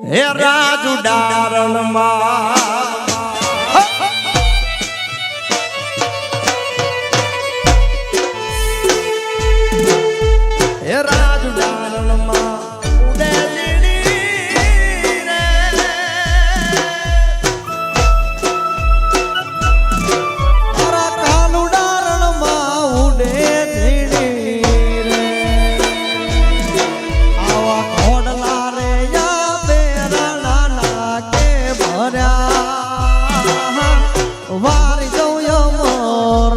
હે રાજુ ડારણમાં હે રાજુ ડારણમાં ઉડે લીડી રે મારા કાલુ ડારણમાં ઉડે લીડી રે આવા ઘોડલા રે યા બેરણા નાકે ભર્યા વારી જઉં મોર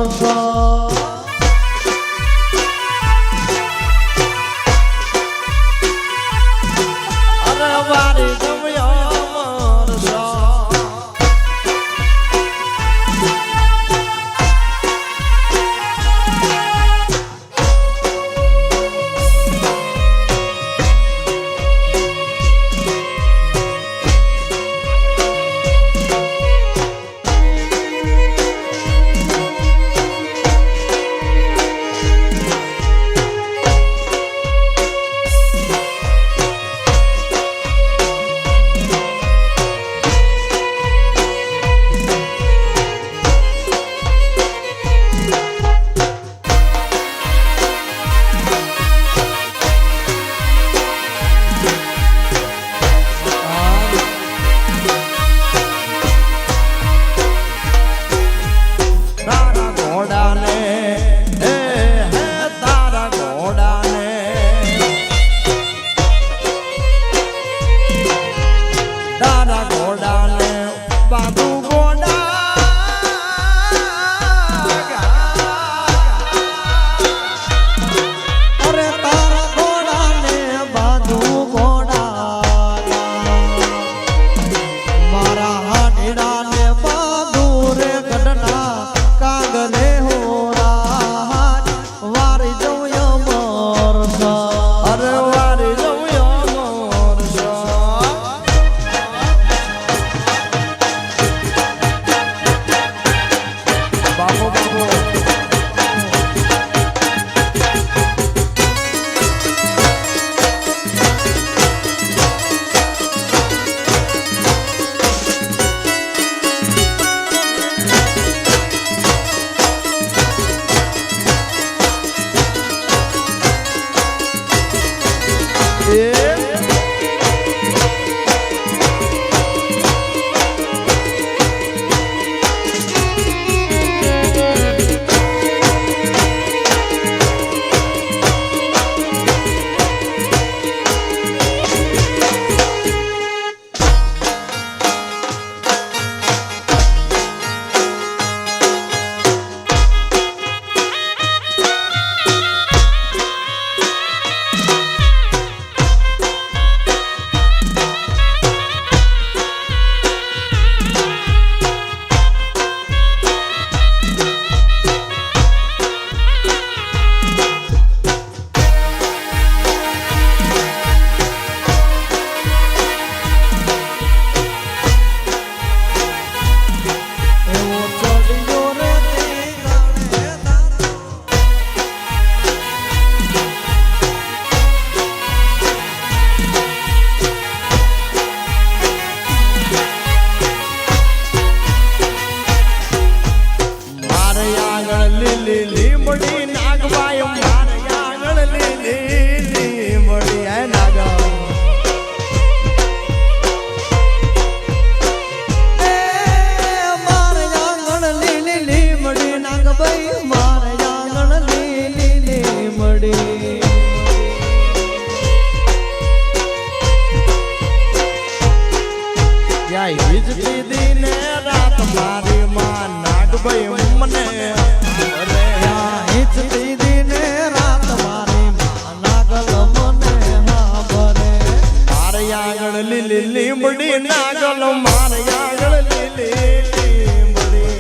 લીંબડી નાગલ મારે આગળ લીલી લીંબડી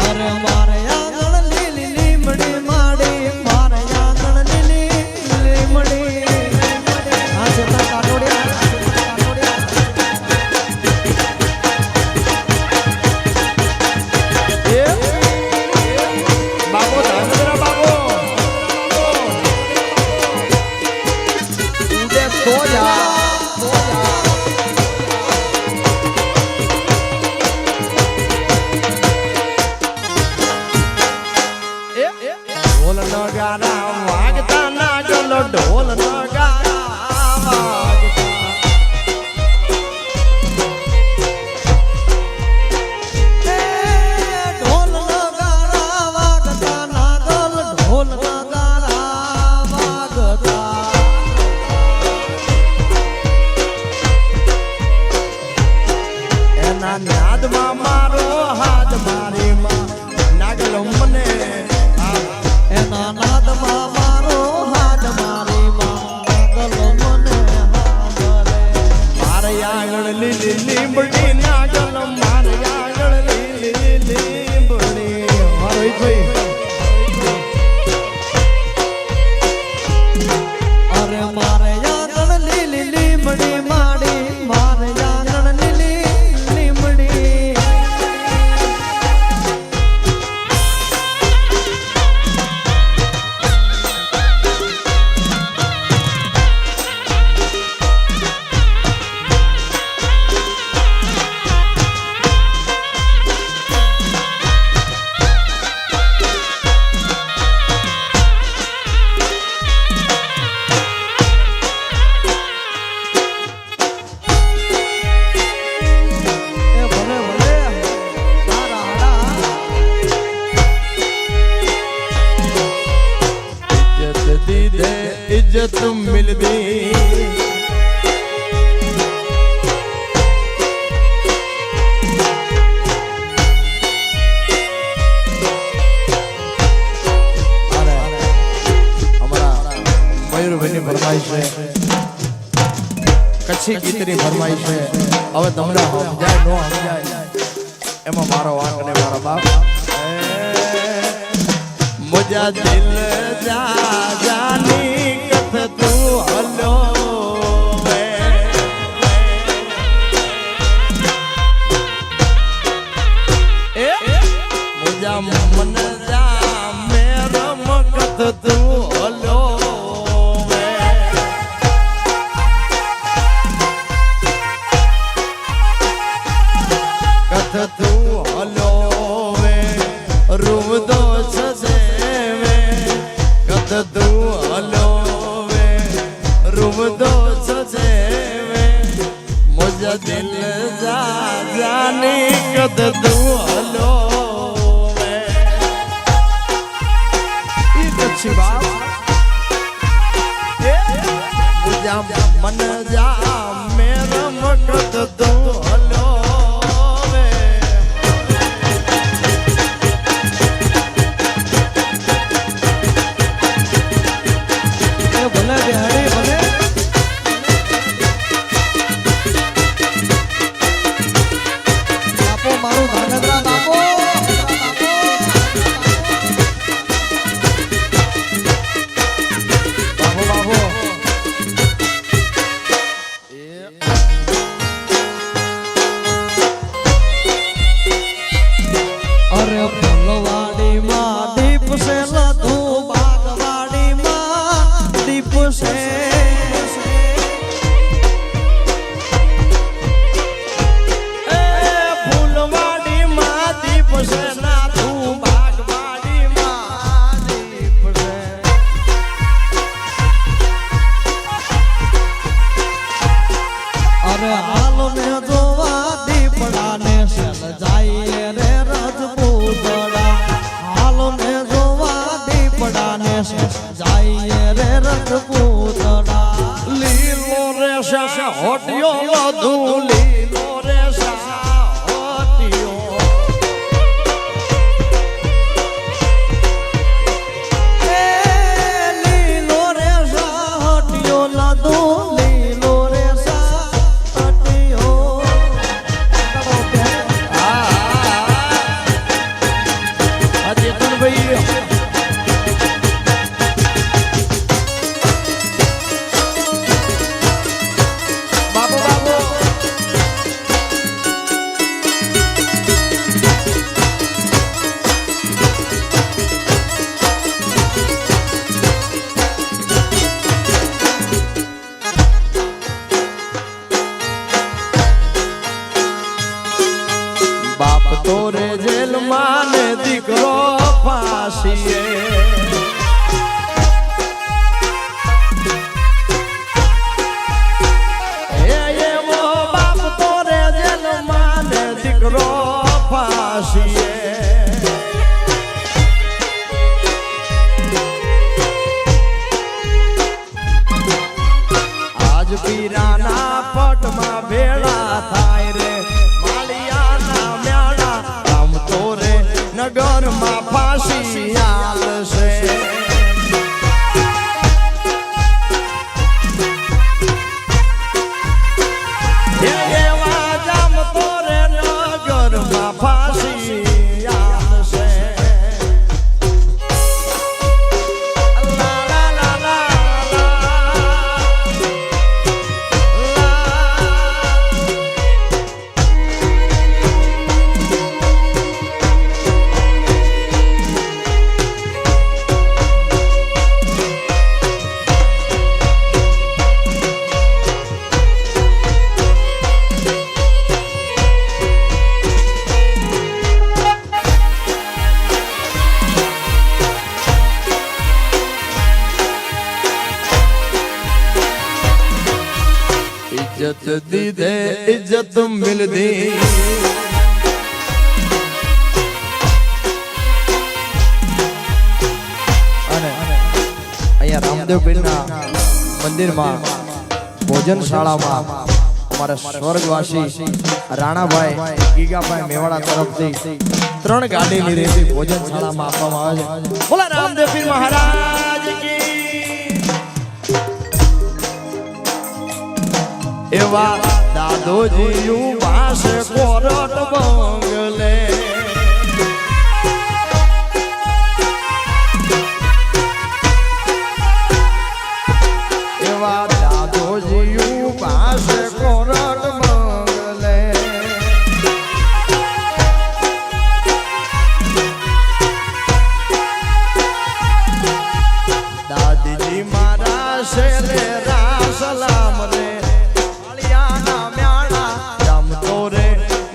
અરે મારે આગળ લીલી લીંબડી માડી મારે આગળ લીલી લીંબડી આ છે તો કાટોડિયા બાબો ધાંગધ્રા બાબો ગારા વાગતા નાગલ ઢોલ નગારા વાગતા ઢોલ નગારા વાગતા નાગલ ઢોલ નગારા વાગતા એના નાદમાં મારો હાથ મારી માં નાગલ મને એના નાદમાં મારો હાથ મારી નાગલ મને સાંભળે મારે આગળ લીલી લીંબડી નાગલ મારે આગળ લીલી લીંબડી મારો ભાઈ અરે મારે આંગણ લીલી લીમડી માડી મારે આંગણ લીલી લીમડી એ ભલે ભલે તારા હાડા इज्जत दी दे इज्जत मिलदी અરે અમારા મયુરભાઈની ફરમાઈશ છે કચ્છી ગીતની ફરમાઈશ છે હવે તમને સમજાય નો સમજાય એમાં મારો વાંક ને મારા બાપ मुझा दिल जा जानी कथ तू हलो मुझा मन जा मेरम कथ तू हलो कथ तू हलो रूम दो छे कथ तू हलो रूम दो छे मुझा दिल जा जानी कथ तू हलो अच्छी बात मुझा मन जा मेरा कथ तू हलो ભલે બિહારી ભલે બાપો મારું ધાનેદ્રા બાપો બાબો બાબો અરે ફૂલવાડી માં દીપ સે લધુ બાગવાડી માં દીપ સે ફૂલવાડી માં દીપ છે ના તું બાગવાડી માં દીપ છે અરે હાલ ને જોવા દીપડા ને સેલ જાય રે રજપૂતડા હાલ ને જોવા દીપડા ને સેલ જાય રે રજપૂતડા લીલો રેશા હોટિયો લધુ લીલો રેશા હોટિયો લીલો રે સાહટિયો લાદો લીલો રે સાહટિયો ચેતનભાઈ બાબુ બાબુ इज्जत दी दे इज्जत मिलदी अहिया रामदेव पीરના મંદિરમાં ભોજનશાળામાં અમારા સ્વર્ગવાસી રાણાભાઈ ગીગાભાઈ મેવાડા તરફથી 3 ગાડીની રેતી ભોજનશાળામાં આપવામાં આવે છે. બોલા રામદેવ પીર મહારાજ કી. એવા દાદોજી પાસે કોરટ બંગલે એવા દાદોજી પાસે કોરટ બંગલે દાદીજી મારા શેલે રાસલામ રે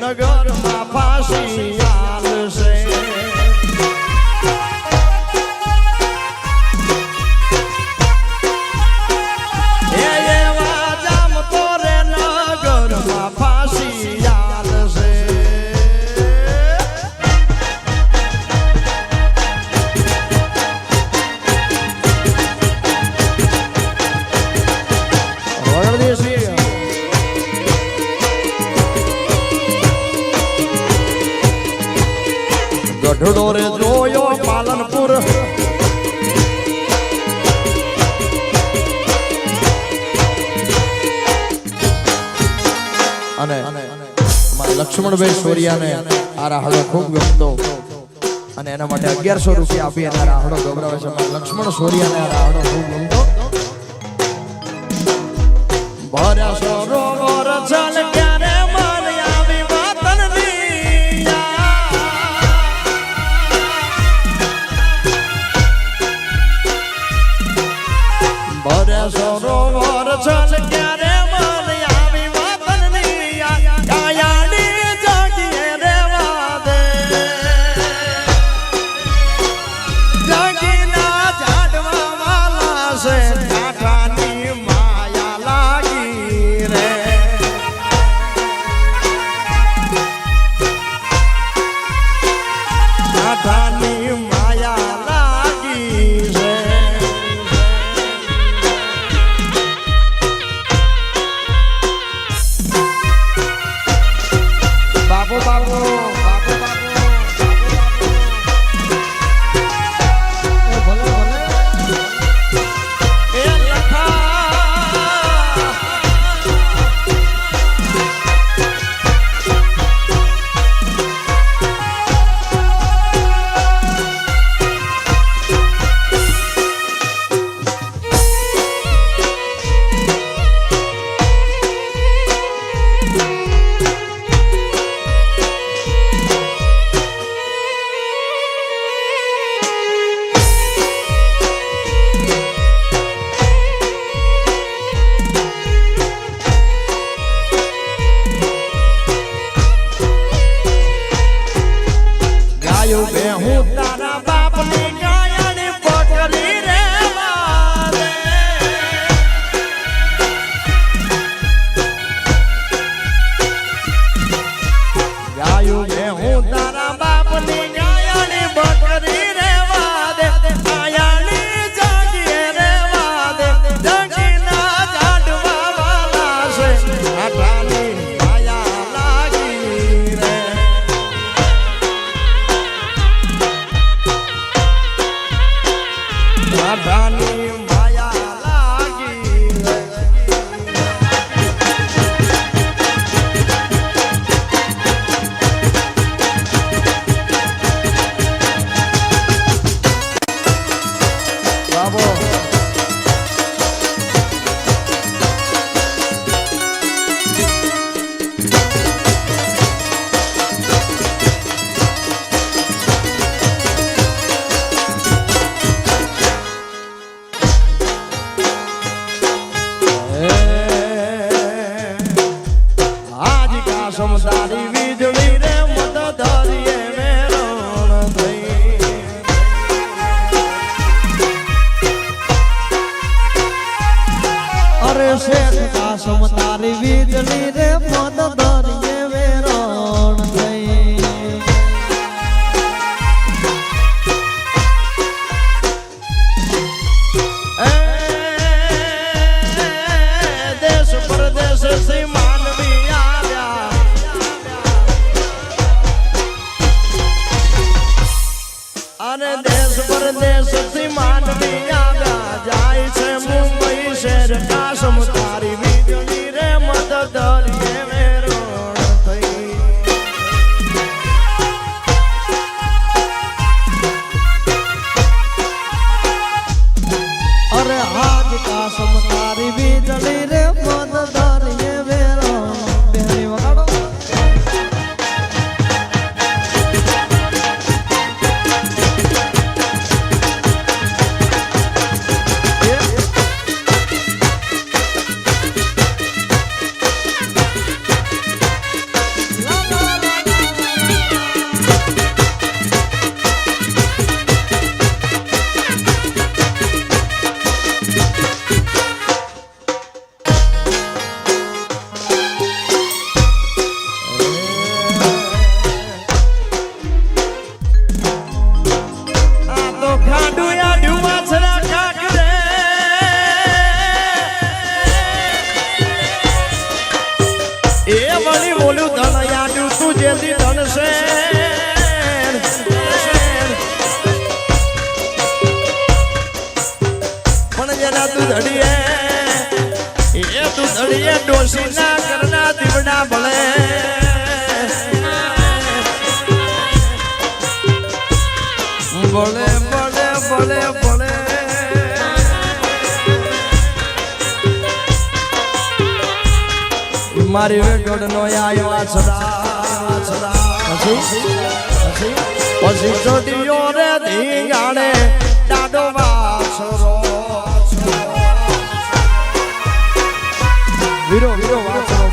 નગરમાં ફાંસી આલશે એવા જામતો રે નગરમાં ફાંસી આલશે. ગઢડો રે જોયો પાલનપુર અને લક્ષ્મણભાઈ સોરિયાને આ રાહડો ખૂબ ગમતો અને એના માટે 1100 રૂપિયા આપી અને રાહડો ગૌરવે છે. લક્ષ્મણ સોરિયાને આ રાહડો ખૂબ ગમતો. ભર્યા સરોવર ચાલ ક્યારે મન આવી વતનની ભર્યા સરોવર ચાલ ક્યારે મન આવી વતનની કાયાની જગીએ રેવા દે જગીના ઝાડવા વાલા છે કાંઠાની માયા લાગી રે કાંઠાની માયા લાગી છે. બાપુ બાપુ બાપુ બાપુ ભલે ભલે એ લખા ગાયો બે હું તારા બાપની ગાયની પકડી રે મારે ગાયો બે હું તારા બાપની ગાયની પકડી રે વાદે ગાયની જાગીએ રે વાદે જગીના ઝાડવા વાલા છે કાંઠાની માયા લાગી રે કાંઠાની માયા લાગી રે. બાબો આજ કા સમદારી વીજળી રે મત ધરીએ મેરણ થઈ અરે શેઠ કાસમ તારી વીજ વીજળી રે મદ દરિયે વેરણ થઈ દેશ પરદેશ થી માનવી આવ્યા અને દેશ પરદેશ થી માનવી આવ્યા જાય છે મુંબઈ શહેર કાશમ તારી વીજળી રે મદ દરિયે વેરણ થઈ અરે આજ કાશમ તારી વીજળી રે મદ દરિયે વેરણ બેહરી વગાડો ડોસી ના કરના દીવડા ભલે ભલે ભલે ભલે ભલે મારી વેગડ નો આવ્યો છડા પછી ચોટીઓ રે ધીંગાડે દાડો વાછરો વીરો વીરો વાછરો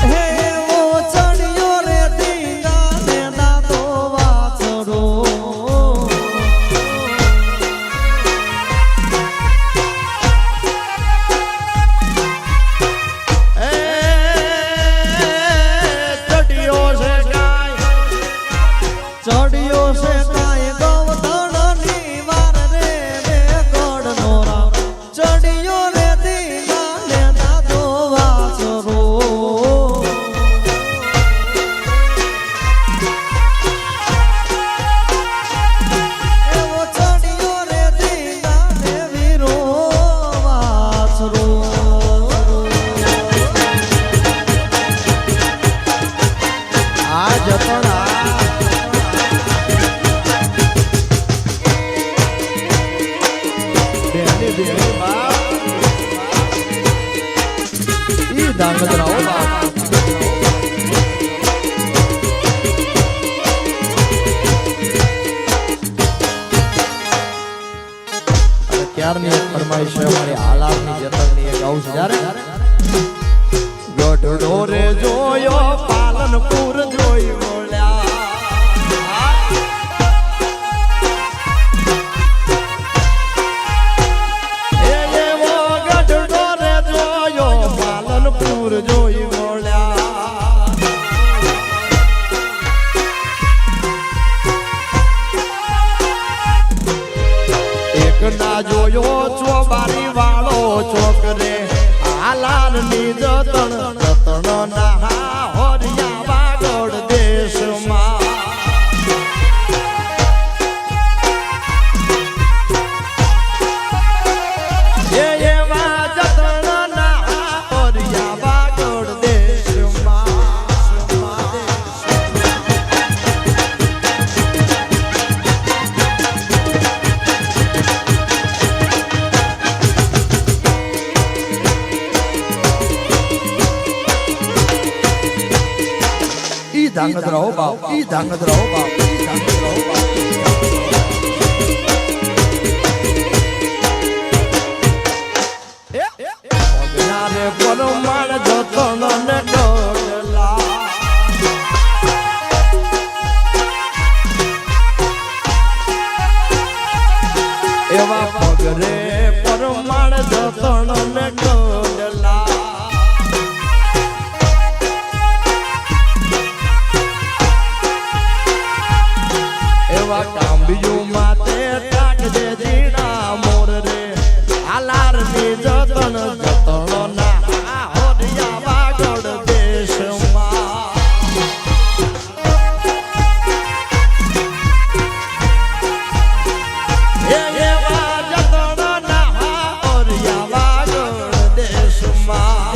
હે ઓ ચડિયો રે ધીંગા ને દાદો વાછરો ચડિયો છે કાય ગૌધણ ની વાર રે બે ગોડ નોરા ચડિયો રે ધીંગા ને દાદો વાછરો એવો ચડિયો રે ધીંગા ને વીરો વાછરો આ જતડા ક્યારની એક ફરમાઈશ છે અમારી હાલારની જતનની એક આવું છે જ્યારે ગઢડો રે જોયો પાલનપુર જોઈ બોલ્યા એવો ગઢડો રે જોયો પાલનપુર જોઈ બોલ્યા એક ના જોયો ચોબારી વાળો છોકરે હાલાર ની જતન ના હોરિયા વાગડ દેશમાં એવા જતન ના હોરિયા વાગડ દેશમાં ધાંગધ્રા હો બાપ ઈ ધાંગધ્રા હો બાપ ઈ ધાંગધ્રા હો બાપ અગનારે પરમાણ જતન ને ડોલા એવા પગરે પરમાણ જતન ને ડોલા મારી જતન જતનો ના હોરિયા વાગડ દેશમાં એવા જતનો ના હોરિયા વાગડ દેશમાં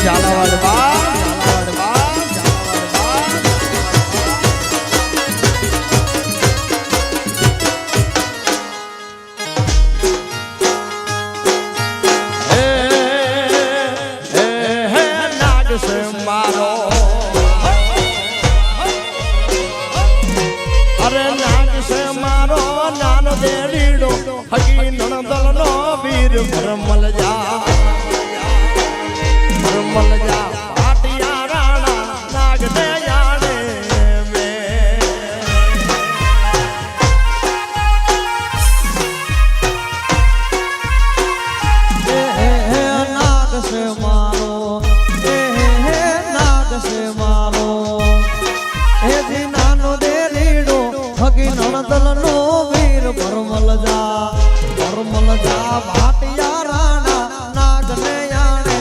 ઝાલાવાડ બા ઝાલાવાડ બા ઝાલાવાડ બા હે નાગ સે મારો અરે નાગ સે મારો નાનો દેડીડો હકી નણદલનો વીર ભરમલ જા મલ જા પાટિયા રાણા નાગ ને જાણે મે હે નાગ સે મારો હે નાગ સે મારો હે જી નાનો દેલીડો હગી નણદલનો વીર ભરમલ જા પાટિયા રાણા નાગ ને જાણે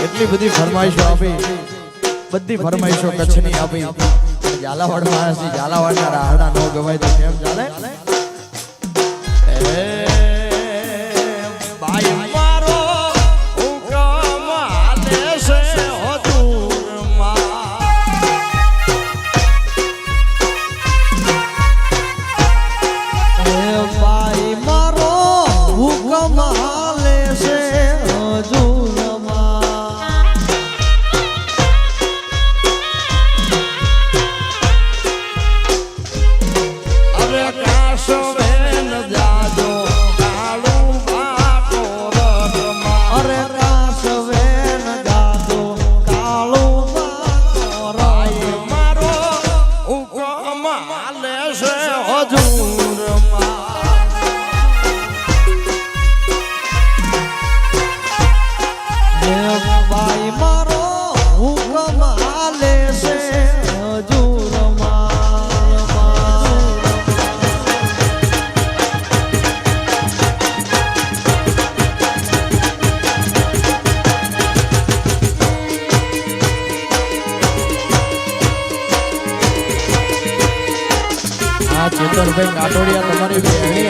એટલી બધી ફરમાઈશો આપી બધી ફરમાઈશો કચ્છની આપી ઝાલાવાડ માણસની ઝાલાવાડના રાહડા નો ગવાય તો કેમ ચાલે ભાઈ મારો હુકમ હાલે છે હજુરમાં ભાઈ મારો હુકમ હાલે છે હજુરમાં અરે કાશો બેન જાજો કાળું બાકો રરમાં અરે કાશો બેન જાજો કાળું બાકો રાય મારો હુકમ હાલે છે હજુરમાં ભાઈ મારો હુકમ હાલે છે હજુરમાં આ ચેતનભાઈ કાટોડિયા તમારી બેહણી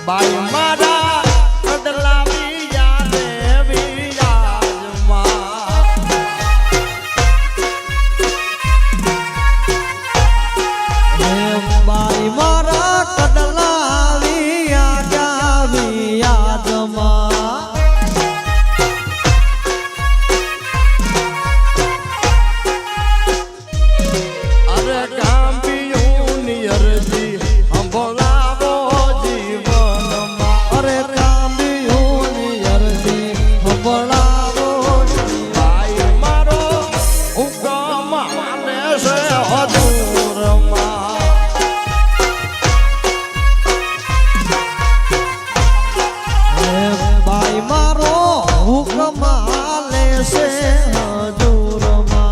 બાઈ મારા અડલાવી યાદે વિરાજમાં હે બાઈ મારા કડલાવી યાદમાં અરે કાંબિયુની અરજી સંભળાવો જીવનમાં અરે કાંબિયુની અરજી સંભળાવો ભાઈ મારો હુકમ હાલે છે હજુરમાં હે ભાઈ મારો હુકમ હાલે છે હજુરમાં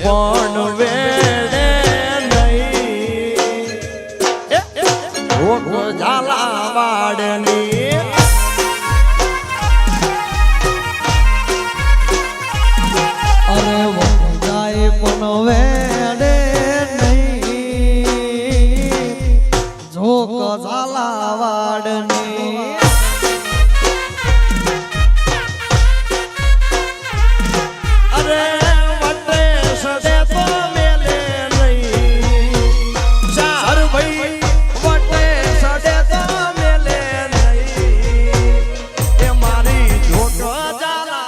પણ વેડે નહીં ભોગ ઝાલા વાડની અરે જાય પણ વેડે નહીં જોક ઝાલા વાડની અરે વટે સડે તો મેલે નહીં ચાર ભાઈ વટે સડે તો મેલે નહીં એ મારી જોક ઝાલા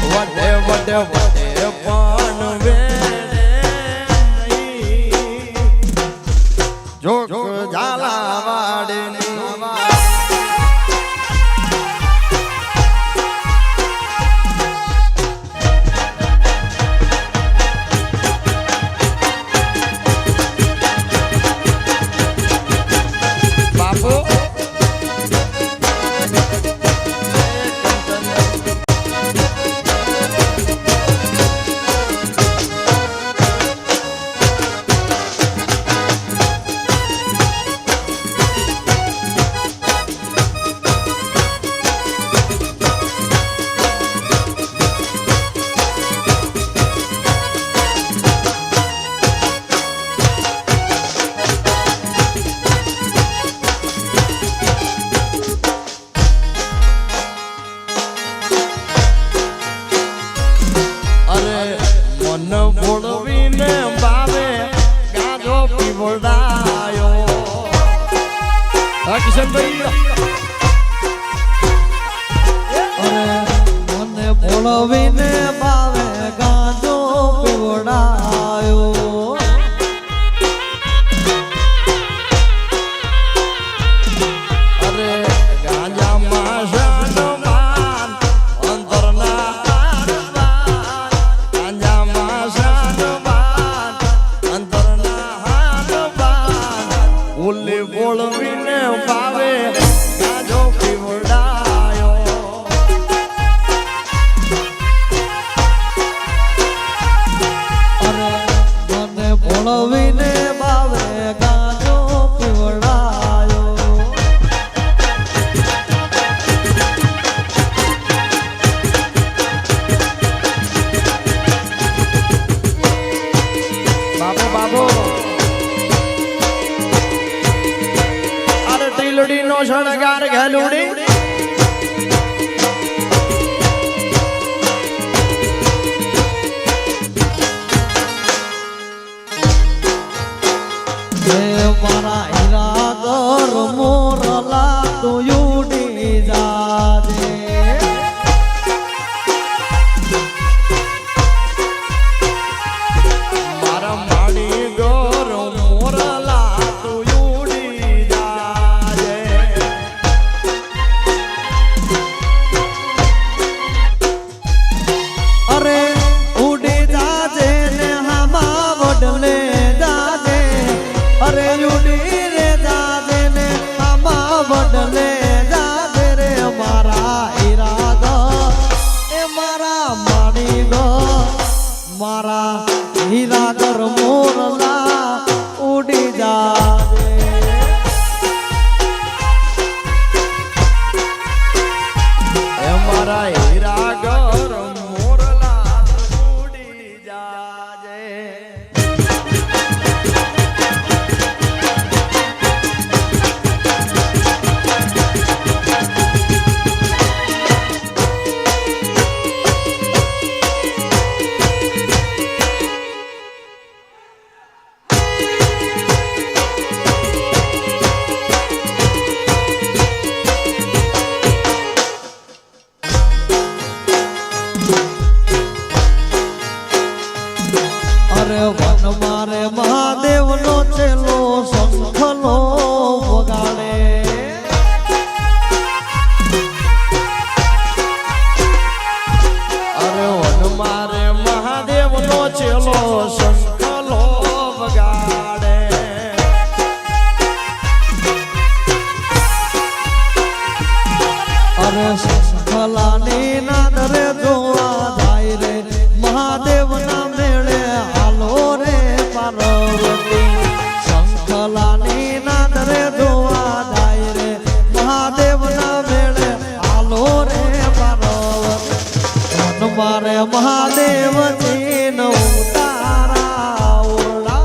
વટે વટે વટે પણ વેડે નહીં જોક ઝાલા વાડની બાપુ મન બોળવીને બાવે ગાજો પીવડાયો હા કિશનભાઈ અરે મને બોલવીને બાવે ગાજો પીવડાયો અરે ગાંજામાં શાનવાન અંતરના હારવાન ગાંજામાં શાનવાન અંતરના હારવાન ઉલ્લી બોળવીને પાવે ગાજો પીવડાયો અરે મને બોલવીને બાવે ગાજો પીવડાયો બાબો બાબો અરે ટીલડી નો શણગાર ઘેલુડી હે મારા હીરા ઘર મોરલા તું ઉડી જાજે મારા માડી ગોર મોરલા તું ઉડી જાજે અરે ઉડી જાજે ને હામા વડલે જાજે અરે ઉડી રે જાજે ને હામા વડલે જાજે રે મારા હીરા ઘર એ મારા માડી ઘર મારા હીરા ઘર મોરલા ઉડી જાજે એ મારા હીરા ઘર મોરલા ઉડી જાજે અરે શંખલાની નાદરે જોવા જાય રે મહાદેવના મેળે હાલો રે પાર્વતી શંખલાની નાદરે જોવા જાય રે મહાદેવના મેળે હાલો રે પાર્વતી મન મારે મહાદેવજી નો તારા ઓરડા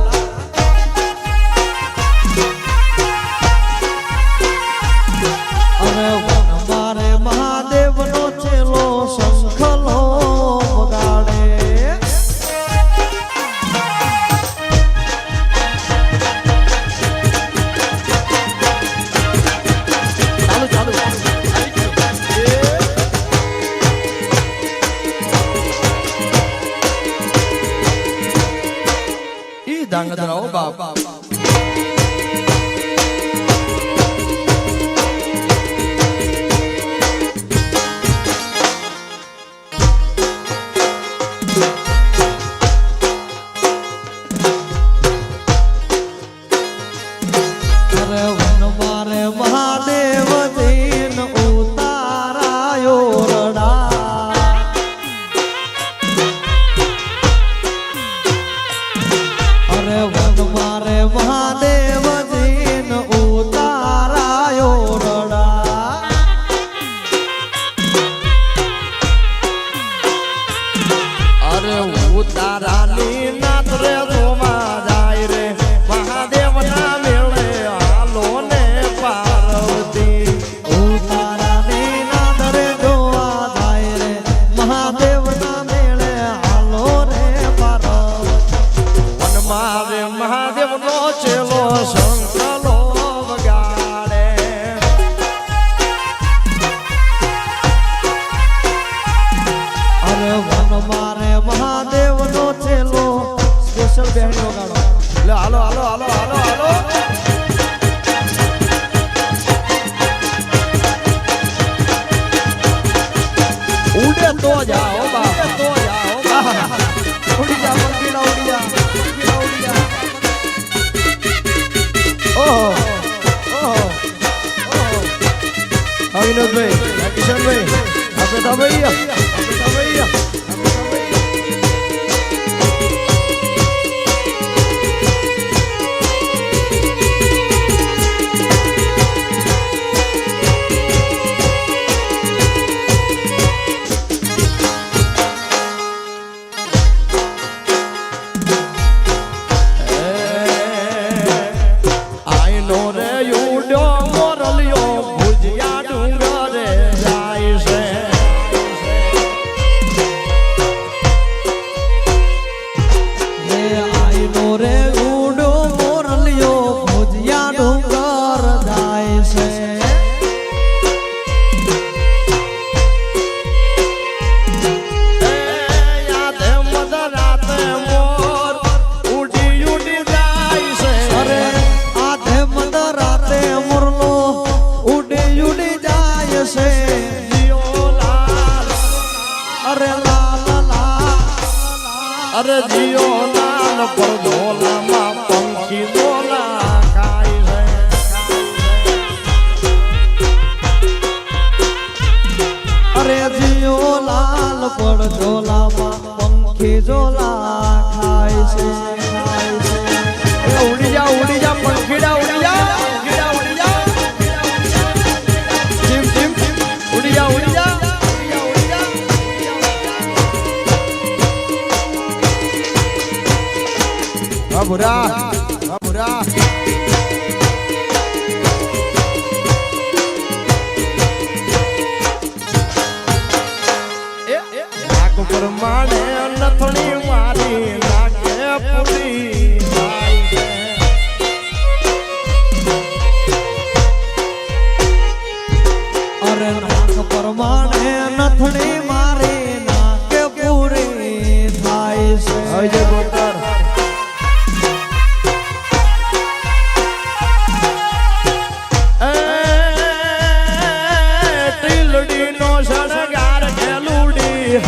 અરે મારે મહાદેવ નો ચેલો શંખલો વગાડે ચાલુ ઈ ધાંગધરાઓ બાપ અરે વન મારે મહાદેવ દીન ઉતારાયો રડા અરે વન મારે મહાદેવ દીન ઉતારાયો રડા અરે ઉતારાની નાદરે જોવા જાય રે મહાદેવના મેળે હાલો ને પાર્વતી ઉતારાની નાદરે જોવા જાય રે મહાદેવના મેળે હાલો રે પાર્વતી વન મારે મહાદેવનો ચેલો શંખલો વગાડે અરે વન મારે મહાદેવનો ચેલો સ્પેશિયલ બેહણી વગાડો લે હાલો હાલો હાલો હાલો હાલો ઉડે તો જાઓ બાપ તો જાઓ બાપ ઉડી જા મંગીડા ઉડી જા મંગીડા ઉડી જા ઓહો ઓહો ઓહો હા વિનોદભાઈ હા કિશનભાઈ આપણે તો ભાઈ આપણે તો ભાઈ આઈનો રે યુડ્યો મોરલિયો ભુજિયા ડુંગરે જાય છે રે આઈનો રે ઉડો મોરલિયો ભુજિયા ડુંગર જાય છે યાદ મદરાતે મોર ઉડી ઉડી જાય છે અરે આધે મદરાતે મુરલો ઉડી ઉડી જાય છે જીઓ લાલ અરે લાલ લાલ અરે જીઓ લાલ પર ઢોલામાં પંખી ડોલા ખાય અરે જીઓ લાલ પડ ઝોલામાં પંખી ઝોલા ખાય છે છે ઉડી જા પંખીડા ઉડી જા પંખીડા ઉડી જા જીમ જીમ ઉડી જા ઉડી જા ઉડી જા હા ભુરા હા ભુરા નાક પર માને નથણી મારી નાકે પૂરી થાય છે અરે નાક પરમાણે નથણી મારી નાકે પૂરી થાય છે અજય બોતર ટીલડી નો શણગાર ખેલુડી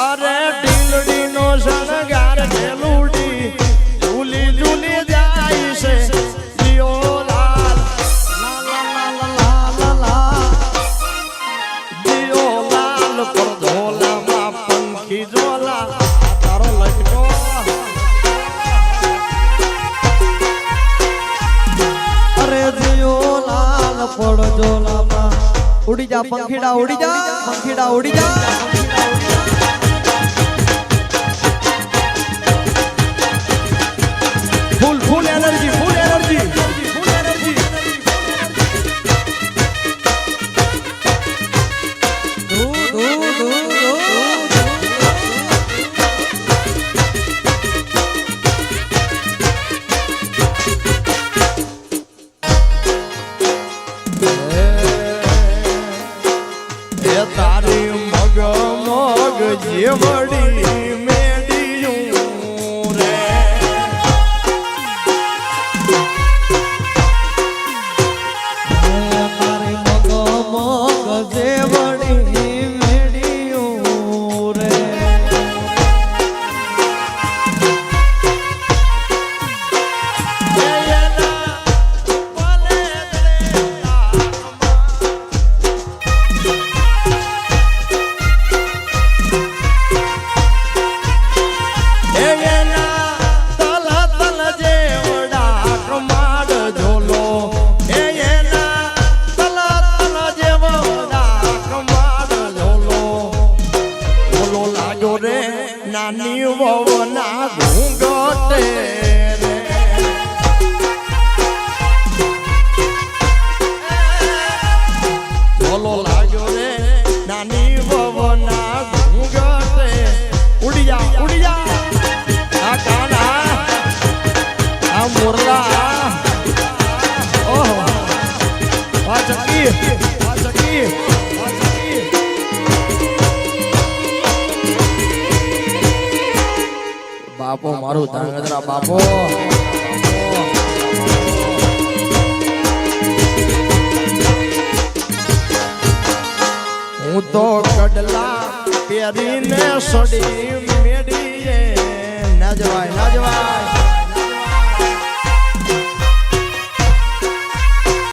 અરે ટીલડી નો શણગાર ખેલુડી ઝૂલી ઝૂલી જાય છે જીઓ લાલ પડજો લાંબા ઉડી જા પંખીડા ઉડી જા પંખીડા ઉડી જા full energy full energy full energy તારી મગ મગ જેવડી મેડિયું રે મારી મગ મગ જેવડી મેડિયું રે નાની વવના ઘૂંઘટે રે બોલો લાગ્યો રે નાની વવના ઘૂંઘટે ઉડી જા આ કાના આ મોરલા ઓહો આ ચકી બાપો મારું ધાંગધ્રા બાપો હું તો કડલા પહેરીને સડી મેડીએ ના જવાય